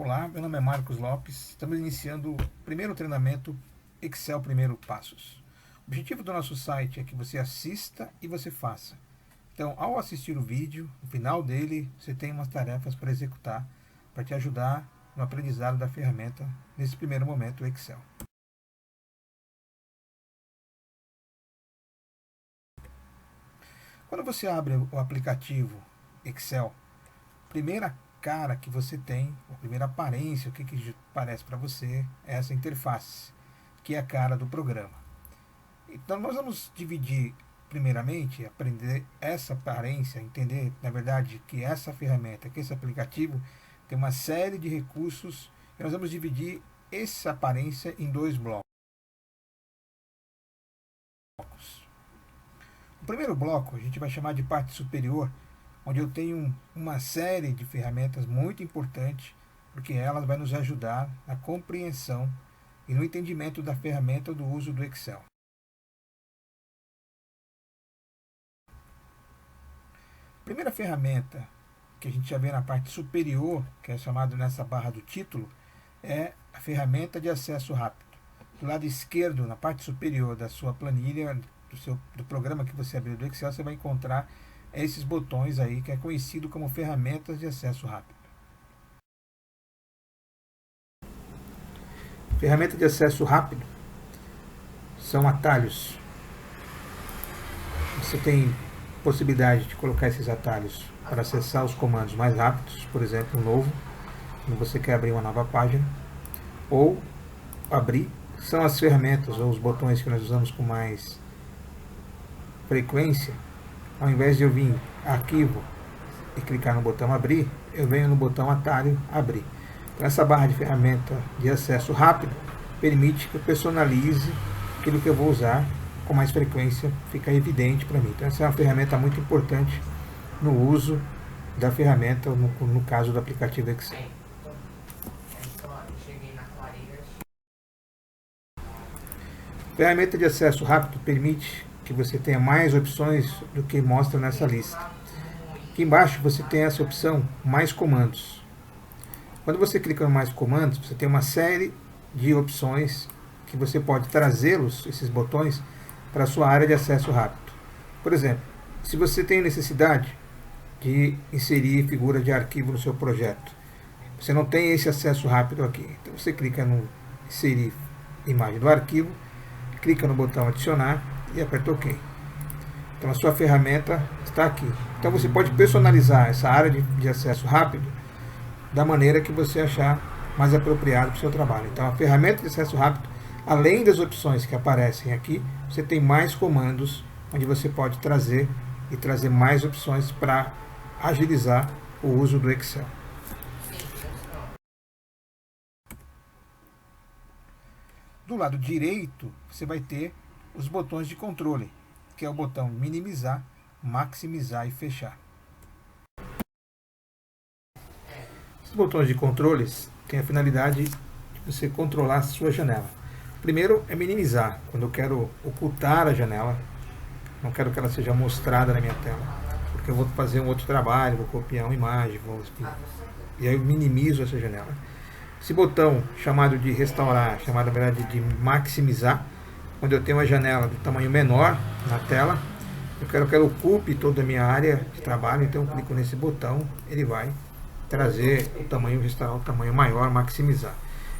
Olá, meu nome é Marcos Lopes. Estamos iniciando o primeiro treinamento Excel Primeiro Passos. O objetivo do nosso site é que você assista e você faça. Então, ao assistir o vídeo, no final dele, você tem umas tarefas para executar, para te ajudar no aprendizado da ferramenta, nesse primeiro momento, o Excel. Quando você abre o aplicativo Excel, a primeira cara que você tem, a primeira aparência, o que parece para você, é essa interface, que é a cara do programa. Então nós vamos dividir, primeiramente, aprender essa aparência, entender, na verdade, que essa ferramenta, que esse aplicativo tem uma série de recursos, e nós vamos dividir essa aparência em dois blocos. O primeiro bloco a gente vai chamar de parte superior, onde eu tenho uma série de ferramentas muito importantes, porque elas vão nos ajudar na compreensão e no entendimento da ferramenta do uso do Excel. A primeira ferramenta que a gente já vê na parte superior, que é chamada nessa barra do título, é a ferramenta de acesso rápido. Do lado esquerdo, na parte superior da sua planilha, do programa que você abriu do Excel, você vai encontrar esses botões aí, que é conhecido como ferramentas de acesso rápido. Ferramenta de acesso rápido são atalhos. Você tem possibilidade de colocar esses atalhos para acessar os comandos mais rápidos, por exemplo, um novo, quando você quer abrir uma nova página, ou abrir. São as ferramentas ou os botões que nós usamos com mais frequência. Ao invés de eu vir arquivo e clicar no botão abrir, eu venho no botão atalho abrir. Então essa barra de ferramenta de acesso rápido permite que eu personalize aquilo que eu vou usar com mais frequência, fica evidente para mim. Então essa é uma ferramenta muito importante no uso da ferramenta, no caso do aplicativo Excel. A ferramenta de acesso rápido permite que você tenha mais opções do que mostra nessa lista. Aqui embaixo você tem essa opção, mais comandos. Quando você clica no mais comandos, você tem uma série de opções que você pode trazê-los, esses botões, para a sua área de acesso rápido. Por exemplo, se você tem necessidade de inserir figura de arquivo no seu projeto, você não tem esse acesso rápido aqui. Então você clica no inserir imagem do arquivo, clica no botão adicionar e aperta OK. Então a sua ferramenta está aqui. Então você pode personalizar essa área de acesso rápido da maneira que você achar mais apropriado para o seu trabalho. Então a ferramenta de acesso rápido, além das opções que aparecem aqui, você tem mais comandos onde você pode trazer mais opções para agilizar o uso do Excel. Do lado direito, você vai ter os botões de controle, que é o botão minimizar, maximizar e fechar. Os botões de controles têm a finalidade de você controlar a sua janela. Primeiro é minimizar, quando eu quero ocultar a janela, não quero que ela seja mostrada na minha tela, porque eu vou fazer um outro trabalho, vou copiar uma imagem, e aí eu minimizo essa janela. Esse botão chamado de restaurar, chamado na verdade de maximizar, quando eu tenho uma janela de tamanho menor na tela, eu quero que ela ocupe toda a minha área de trabalho, então eu clico nesse botão, ele vai trazer o tamanho, restaurar o tamanho maior, maximizar.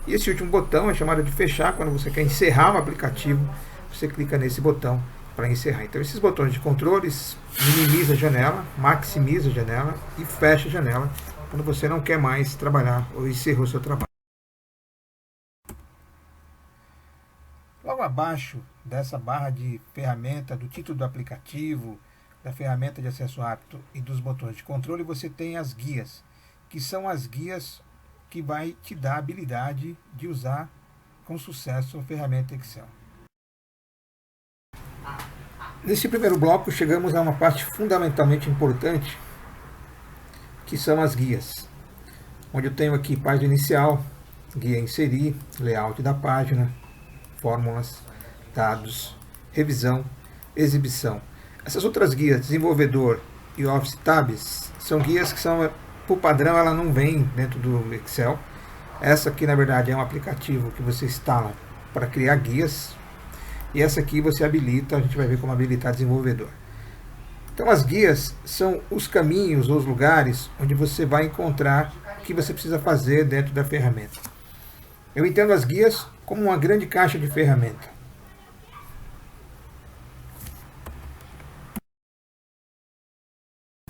E esse último botão é chamado de fechar, quando você quer encerrar o aplicativo, você clica nesse botão para encerrar. Então esses botões de controles minimiza a janela, maximiza a janela e fecha a janela, quando você não quer mais trabalhar ou encerrou o seu trabalho. Logo abaixo dessa barra de ferramenta, do título do aplicativo, da ferramenta de acesso rápido e dos botões de controle, você tem as guias, que são as guias que vai te dar a habilidade de usar com sucesso a ferramenta Excel. Nesse primeiro bloco, chegamos a uma parte fundamentalmente importante, que são as guias, onde eu tenho aqui página inicial, guia inserir, layout da página, fórmulas, dados, revisão, exibição. Essas outras guias, desenvolvedor e Office Tabs, são guias que são, por padrão, ela não vem dentro do Excel, Essa aqui, na verdade, é um aplicativo que você instala para criar guias. E essa aqui você habilita, a gente vai ver como habilitar desenvolvedor. Então as guias são os caminhos, os lugares onde você vai encontrar o que você precisa fazer dentro da ferramenta. Eu entendo as guias como uma grande caixa de ferramenta.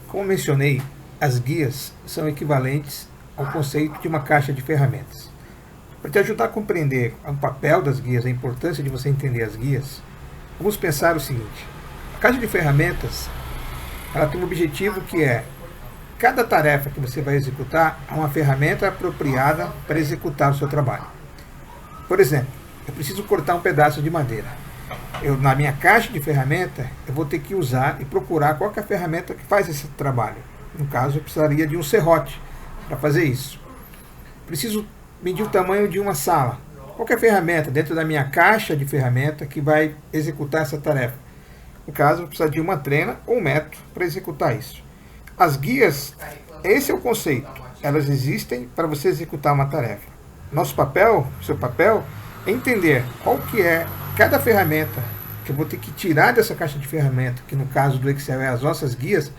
Como mencionei, as guias são equivalentes ao conceito de uma caixa de ferramentas. Para te ajudar a compreender o papel das guias, a importância de você entender as guias, vamos pensar o seguinte: a caixa de ferramentas, ela tem um objetivo que é: cada tarefa que você vai executar é uma ferramenta apropriada para executar o seu trabalho. Por exemplo, eu preciso cortar um pedaço de madeira. Na minha caixa de ferramenta, eu vou ter que usar e procurar qual que é a ferramenta que faz esse trabalho. No caso, eu precisaria de um serrote para fazer isso. Preciso medir o tamanho de uma sala. Qual que é a ferramenta dentro da minha caixa de ferramenta que vai executar essa tarefa? No caso, eu preciso de uma trena ou um método para executar isso. As guias, esse é o conceito. Elas existem para você executar uma tarefa. Nosso papel, seu papel, é entender qual que é cada ferramenta que eu vou ter que tirar dessa caixa de ferramenta, que no caso do Excel é as nossas guias,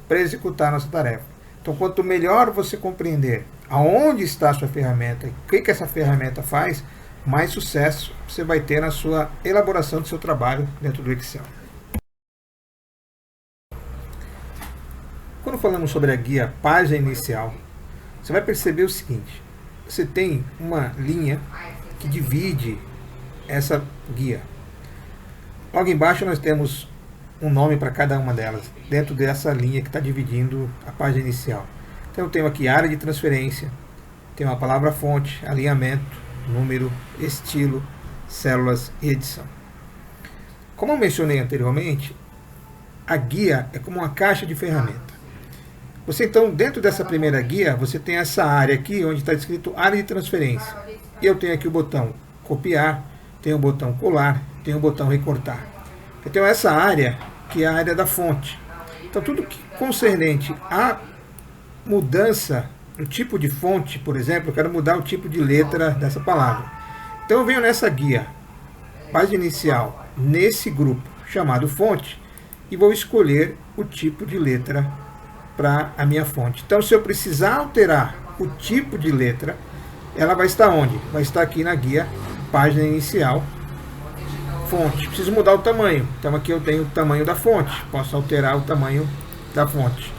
para executar a nossa tarefa. Então, quanto melhor você compreender aonde está a sua ferramenta e o que essa ferramenta faz, mais sucesso você vai ter na sua elaboração do seu trabalho dentro do Excel. Quando falamos sobre a guia página inicial, você vai perceber o seguinte: você tem uma linha que divide essa guia. Logo embaixo nós temos um nome para cada uma delas, dentro dessa linha que está dividindo a página inicial. Então eu tenho aqui área de transferência, tenho a palavra fonte, alinhamento, número, estilo, células e edição. Como eu mencionei anteriormente, a guia é como uma caixa de ferramenta. Você então, dentro dessa primeira guia, você tem essa área aqui, onde está escrito área de transferência. E eu tenho aqui o botão copiar, tenho o botão colar, tenho o botão recortar. Eu tenho essa área, que é a área da fonte. Então, tudo que concernente à mudança do tipo de fonte, por exemplo, eu quero mudar o tipo de letra dessa palavra. Então, eu venho nessa guia, página inicial, nesse grupo chamado fonte, e vou escolher o tipo de letra para a minha fonte. Então, se eu precisar alterar o tipo de letra, ela vai estar onde? Vai estar aqui na guia, página inicial, fonte. Preciso mudar o tamanho. Então, aqui eu tenho o tamanho da fonte. Posso alterar o tamanho da fonte.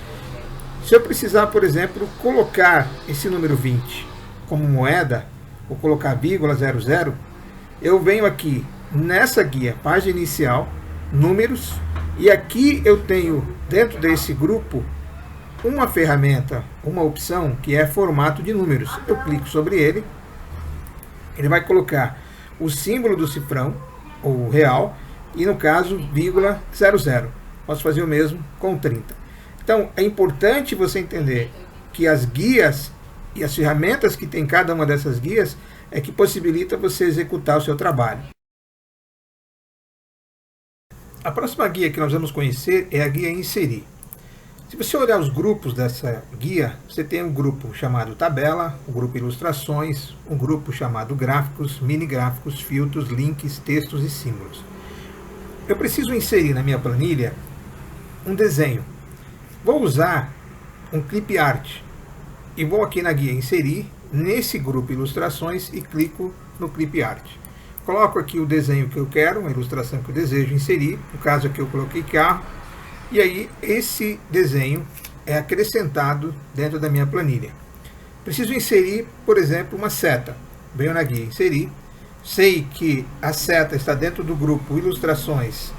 Se eu precisar, por exemplo, colocar esse número 20 como moeda, ou colocar vírgula 00, eu venho aqui nessa guia, página inicial, números, e aqui eu tenho, dentro desse grupo, uma ferramenta, uma opção que é formato de números. Eu clico sobre ele, ele vai colocar o símbolo do cifrão, ou real, e no caso, vírgula 00. Posso fazer o mesmo com 30. Então, é importante você entender que as guias e as ferramentas que tem cada uma dessas guias é que possibilita você executar o seu trabalho. A próxima guia que nós vamos conhecer é a guia inserir. Se você olhar os grupos dessa guia, você tem um grupo chamado tabela, um grupo ilustrações, um grupo chamado gráficos, mini gráficos, filtros, links, textos e símbolos. Eu preciso inserir na minha planilha um desenho. Vou usar um clip art e vou aqui na guia inserir, nesse grupo ilustrações, e clico no clip art. Coloco aqui o desenho que eu quero, uma ilustração que eu desejo inserir, no caso aqui eu coloquei carro, e aí esse desenho é acrescentado dentro da minha planilha. Preciso inserir, por exemplo, uma seta. Venho na guia inserir, sei que a seta está dentro do grupo ilustrações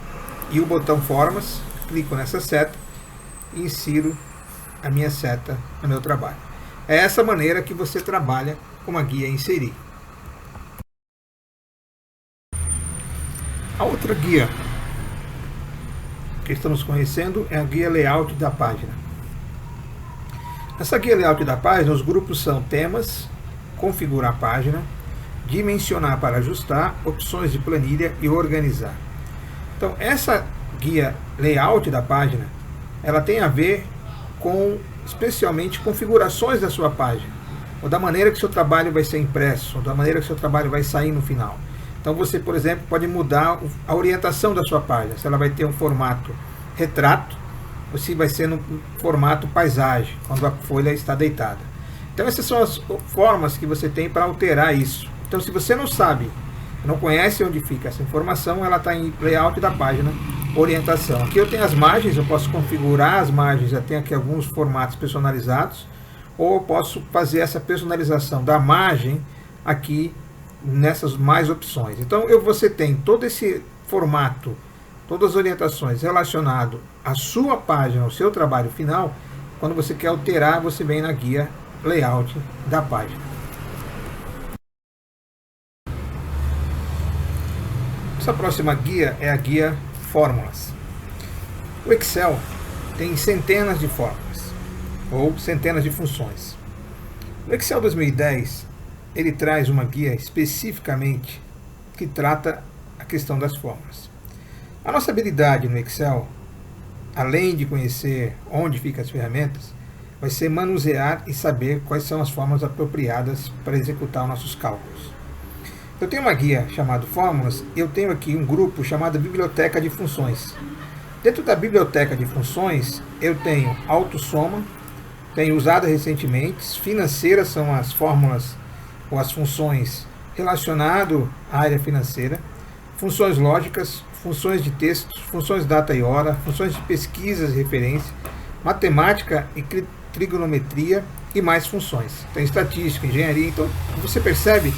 e o botão formas, clico nessa seta e insiro a minha seta no meu trabalho. É essa maneira que você trabalha com a guia inserir. A outra guia que estamos conhecendo é a guia layout da página. Nessa guia layout da página, os grupos são temas, configurar a página, dimensionar para ajustar, opções de planilha e organizar. Então, essa guia layout da página, ela tem a ver com, especialmente, configurações da sua página. ou da maneira que o seu trabalho vai ser impresso, ou da maneira que o seu trabalho vai sair no final. Então você, por exemplo, pode mudar a orientação da sua página, se ela vai ter um formato retrato, ou se vai ser no formato paisagem, quando a folha está deitada. Então essas são as formas que você tem para alterar isso. Então se você não sabe, não conhece onde fica essa informação, ela está em layout da página, orientação. Aqui eu tenho as margens, eu posso configurar as margens, já tenho aqui alguns formatos personalizados, ou eu posso fazer essa personalização da margem aqui nessas mais opções. Então você tem todo esse formato, todas as orientações relacionadas à sua página, ao seu trabalho final. Quando você quer alterar, você vem na guia layout da página. Essa próxima guia é a guia fórmulas. O Excel tem centenas de fórmulas, ou centenas de funções. No Excel 2010, ele traz uma guia especificamente que trata a questão das fórmulas. A nossa habilidade no Excel, além de conhecer onde ficam as ferramentas, vai ser manusear e saber quais são as fórmulas apropriadas para executar os nossos cálculos. Eu tenho uma guia chamada Fórmulas, e eu tenho aqui um grupo chamado Biblioteca de Funções. Dentro da Biblioteca de Funções, eu tenho autossoma, tenho usado recentemente, financeiras são as fórmulas ou as funções relacionadas à área financeira, funções lógicas, funções de texto, funções data e hora, funções de pesquisas e referência, matemática e trigonometria e mais funções. Tem estatística, engenharia. Então você percebe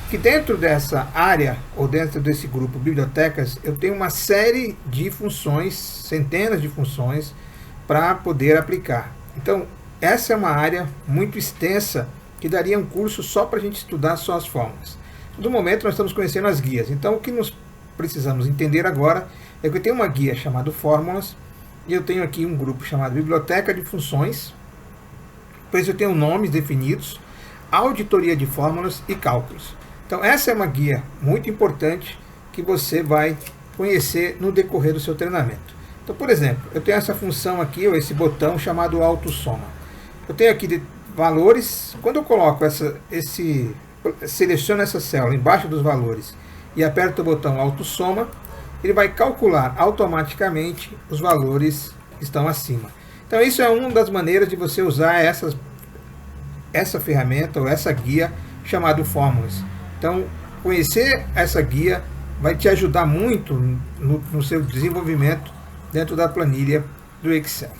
que dentro dessa área, ou dentro desse grupo bibliotecas, eu tenho uma série de funções, centenas de funções, para poder aplicar. Então, essa é uma área muito extensa, que daria um curso só para a gente estudar só as fórmulas. No momento, nós estamos conhecendo as guias. Então, o que nós precisamos entender agora é que eu tenho uma guia chamada Fórmulas, e eu tenho aqui um grupo chamado Biblioteca de Funções, pois eu tenho nomes definidos, auditoria de fórmulas e cálculos. Então essa é uma guia muito importante que você vai conhecer no decorrer do seu treinamento. Então, por exemplo, eu tenho essa função aqui, ou esse botão chamado autossoma. Eu tenho aqui valores. Quando eu coloco seleciono essa célula embaixo dos valores e aperto o botão autossoma, ele vai calcular automaticamente os valores que estão acima. Então isso é uma das maneiras de você usar essa ferramenta ou essa guia chamada Fórmulas. Então, conhecer essa guia vai te ajudar muito no seu desenvolvimento dentro da planilha do Excel.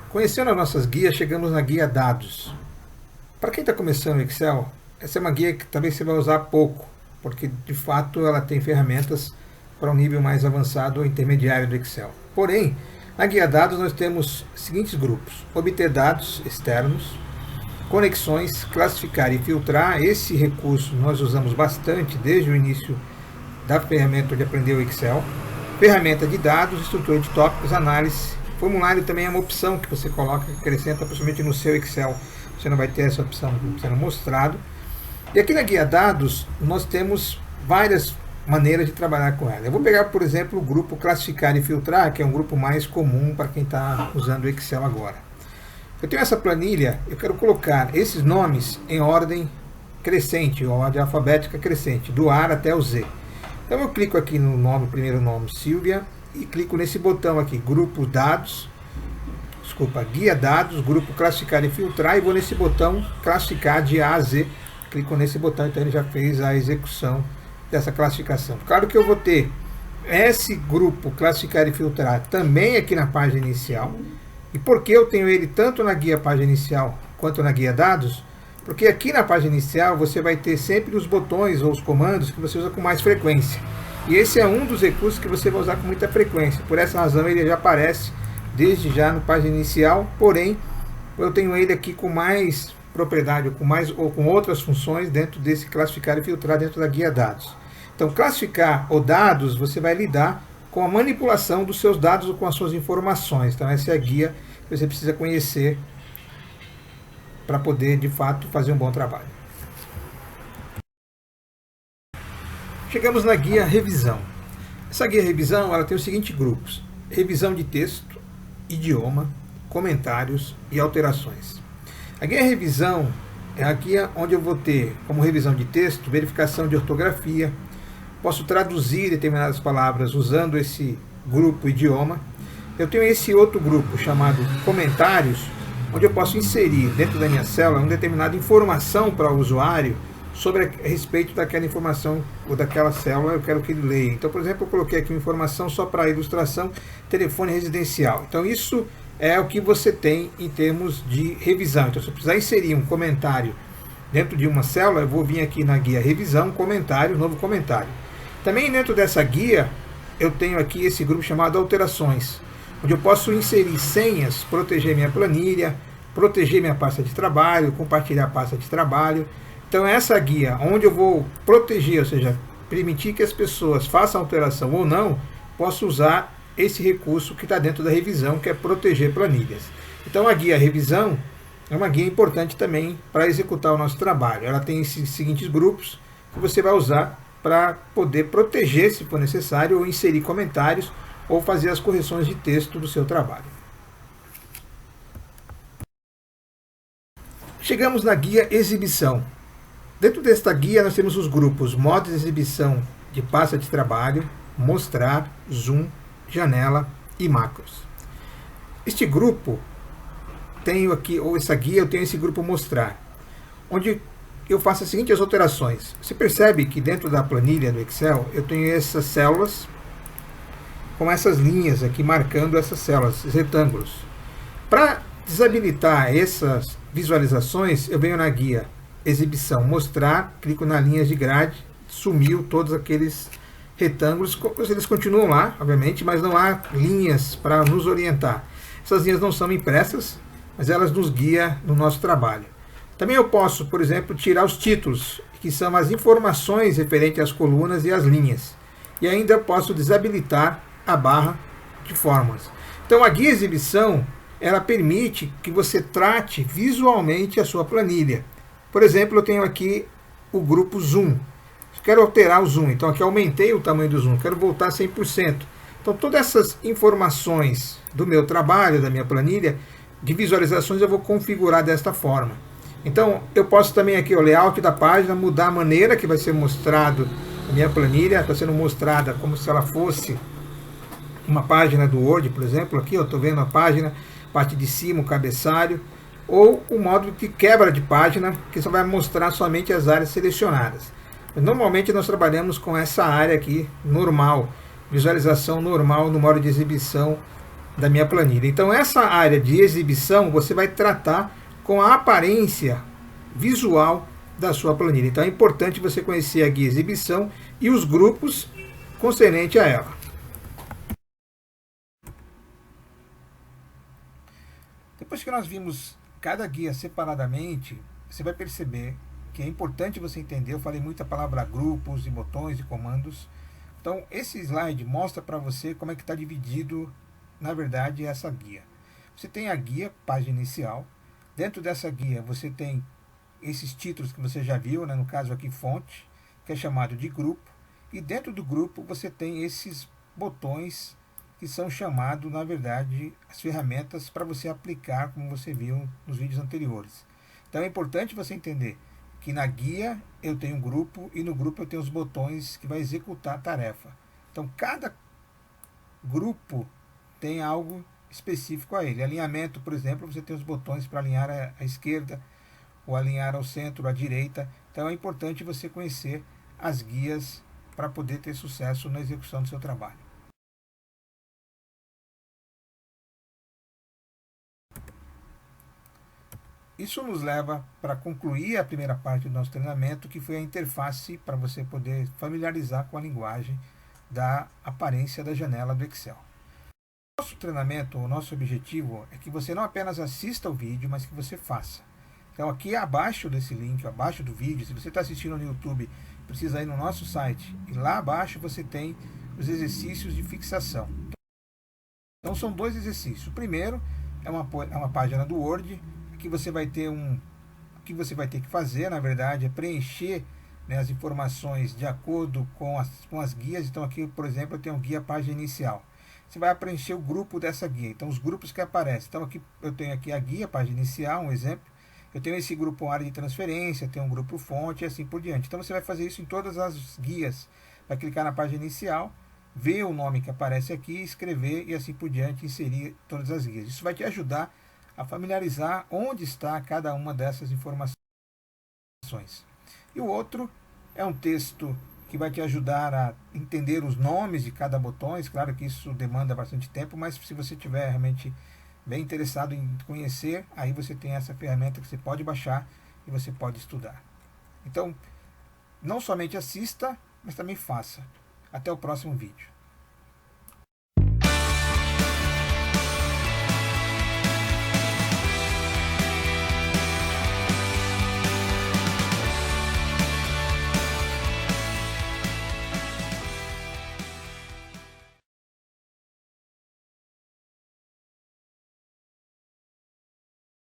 Conhecendo as nossas guias, chegamos na guia Dados. Para quem está começando o Excel, essa é uma guia que talvez você vai usar pouco, porque de fato ela tem ferramentas para um nível mais avançado ou intermediário do Excel. Porém, na guia Dados nós temos os seguintes grupos: obter dados externos, conexões, classificar e filtrar. Esse recurso nós usamos bastante desde o início da ferramenta de aprender o Excel. Ferramenta de dados, estrutura de tópicos, análise. Formulário também é uma opção que você coloca, que acrescenta, principalmente no seu Excel. Você não vai ter essa opção sendo mostrado. E aqui na guia Dados nós temos várias maneiras de trabalhar com ela. Eu vou pegar, por exemplo, o grupo classificar e filtrar, que é um grupo mais comum para quem está usando o Excel agora. Eu tenho essa planilha, eu quero colocar esses nomes em ordem crescente, ordem alfabética crescente, do A até o Z. Então eu clico aqui no nome, primeiro nome, Silvia, e clico nesse botão aqui, grupo dados, guia dados, grupo classificar e filtrar, e vou nesse botão classificar de A a Z. Clico nesse botão, então ele já fez a execução dessa classificação. Claro que eu vou ter esse grupo classificar e filtrar também aqui na página inicial. E por que eu tenho ele tanto na guia página inicial quanto na guia dados? Porque aqui na página inicial você vai ter sempre os botões ou os comandos que você usa com mais frequência. E esse é um dos recursos que você vai usar com muita frequência. Por essa razão ele já aparece desde já na página inicial, porém eu tenho ele aqui com mais propriedade ou com outras funções dentro desse classificar e filtrar dentro da guia dados. Então, classificar ou dados, você vai lidar com a manipulação dos seus dados ou com as suas informações. Então, essa é a guia que você precisa conhecer para poder, de fato, fazer um bom trabalho. Chegamos na guia Revisão. Essa guia Revisão ela tem os seguintes grupos: revisão de texto, idioma, comentários e alterações. A guia revisão é a guia onde eu vou ter como revisão de texto, verificação de ortografia, posso traduzir determinadas palavras usando esse grupo idioma. Eu tenho esse outro grupo chamado comentários, onde eu posso inserir dentro da minha célula uma determinada informação para o usuário sobre a respeito daquela informação ou daquela célula eu quero que ele leia. Então, por exemplo, eu coloquei aqui uma informação só para ilustração, telefone residencial. Então, isso é o que você tem em termos de revisão. Então, se eu precisar inserir um comentário dentro de uma célula, eu vou vir aqui na guia revisão, comentário, novo comentário. Também dentro dessa guia, eu tenho aqui esse grupo chamado alterações, onde eu posso inserir senhas, proteger minha planilha, proteger minha pasta de trabalho, compartilhar a pasta de trabalho. Então essa guia, onde eu vou proteger, ou seja, permitir que as pessoas façam alteração ou não, posso usar esse recurso que está dentro da revisão, que é proteger planilhas. Então a guia revisão é uma guia importante também para executar o nosso trabalho. Ela tem esses seguintes grupos que você vai usar para poder proteger, se for necessário, ou inserir comentários, ou fazer as correções de texto do seu trabalho. Chegamos na guia exibição. Dentro desta guia nós temos os grupos modo de exibição de pasta de trabalho, mostrar, zoom, janela e macros. Este grupo, tenho aqui, ou essa guia, eu tenho esse grupo mostrar, onde eu faço as seguintes alterações. Você percebe que dentro da planilha do Excel eu tenho essas células com essas linhas aqui marcando essas células, esses retângulos. Para desabilitar essas visualizações, eu venho na guia exibição, mostrar, clico na linha de grade, sumiu todos aqueles retângulos, eles continuam lá, obviamente, mas não há linhas para nos orientar. Essas linhas não são impressas, mas elas nos guiam no nosso trabalho. Também eu posso, por exemplo, tirar os títulos, que são as informações referentes às colunas e às linhas. E ainda posso desabilitar a barra de fórmulas. Então a guia exibição, ela permite que você trate visualmente a sua planilha. Por exemplo, eu tenho aqui o grupo zoom. Eu quero alterar o zoom, então aqui aumentei o tamanho do zoom, quero voltar a 100%. Então todas essas informações do meu trabalho, da minha planilha, de visualizações eu vou configurar desta forma. Então eu posso também aqui o layout da página, mudar a maneira que vai ser mostrado a minha planilha, está sendo mostrada como se ela fosse uma página do Word, por exemplo, aqui eu estou vendo a página, parte de cima, o cabeçalho, ou o modo de quebra de página, que só vai mostrar somente as áreas selecionadas. Normalmente nós trabalhamos com essa área aqui, normal, visualização normal no modo de exibição da minha planilha. Então essa área de exibição você vai tratar com a aparência visual da sua planilha. Então é importante você conhecer a guia exibição e os grupos concernentes a ela. Depois que nós vimos cada guia separadamente, você vai perceber que é importante você entender. Eu falei muita palavra grupos e botões e comandos. Então esse slide mostra para você como é que está dividido, na verdade, essa guia. Você tem a guia, página inicial. Dentro dessa guia você tem esses títulos que você já viu, né? No caso aqui fonte, que é chamado de grupo. E dentro do grupo você tem esses botões que são chamados, na verdade, as ferramentas para você aplicar, como você viu nos vídeos anteriores. Então é importante você entender que na guia eu tenho um grupo e no grupo eu tenho os botões que vai executar a tarefa. Então cada grupo tem algo específico a ele. Alinhamento, por exemplo, você tem os botões para alinhar à esquerda, ou alinhar ao centro, à direita. Então é importante você conhecer as guias para poder ter sucesso na execução do seu trabalho. Isso nos leva para concluir a primeira parte do nosso treinamento, que foi a interface para você poder familiarizar com a linguagem da aparência da janela do Excel. Nosso treinamento, o nosso objetivo é que você não apenas assista o vídeo, mas que você faça. Então aqui abaixo desse link, abaixo do vídeo, se você está assistindo no YouTube, precisa ir no nosso site, e lá abaixo você tem os exercícios de fixação. Então são dois exercícios. O primeiro é uma página do Word, que você vai ter que você vai ter que fazer, na verdade, é preencher, né, as informações de acordo com as guias. Então aqui, por exemplo, eu tenho um guia página inicial. você vai preencher o grupo dessa guia. Então, os grupos que aparecem. Então, aqui eu tenho aqui a guia, página inicial, um exemplo. Eu tenho esse grupo área de transferência, tenho um grupo fonte e assim por diante. Então, você vai fazer isso em todas as guias. Vai clicar na página inicial, ver o nome que aparece aqui, escrever e assim por diante, inserir todas as guias. Isso vai te ajudar a familiarizar onde está cada uma dessas informações. E o outro é um texto que vai te ajudar a entender os nomes de cada botão. Claro que isso demanda bastante tempo, mas se você estiver realmente bem interessado em conhecer, aí você tem essa ferramenta que você pode baixar e você pode estudar. Então, não somente assista, mas também faça. Até o próximo vídeo.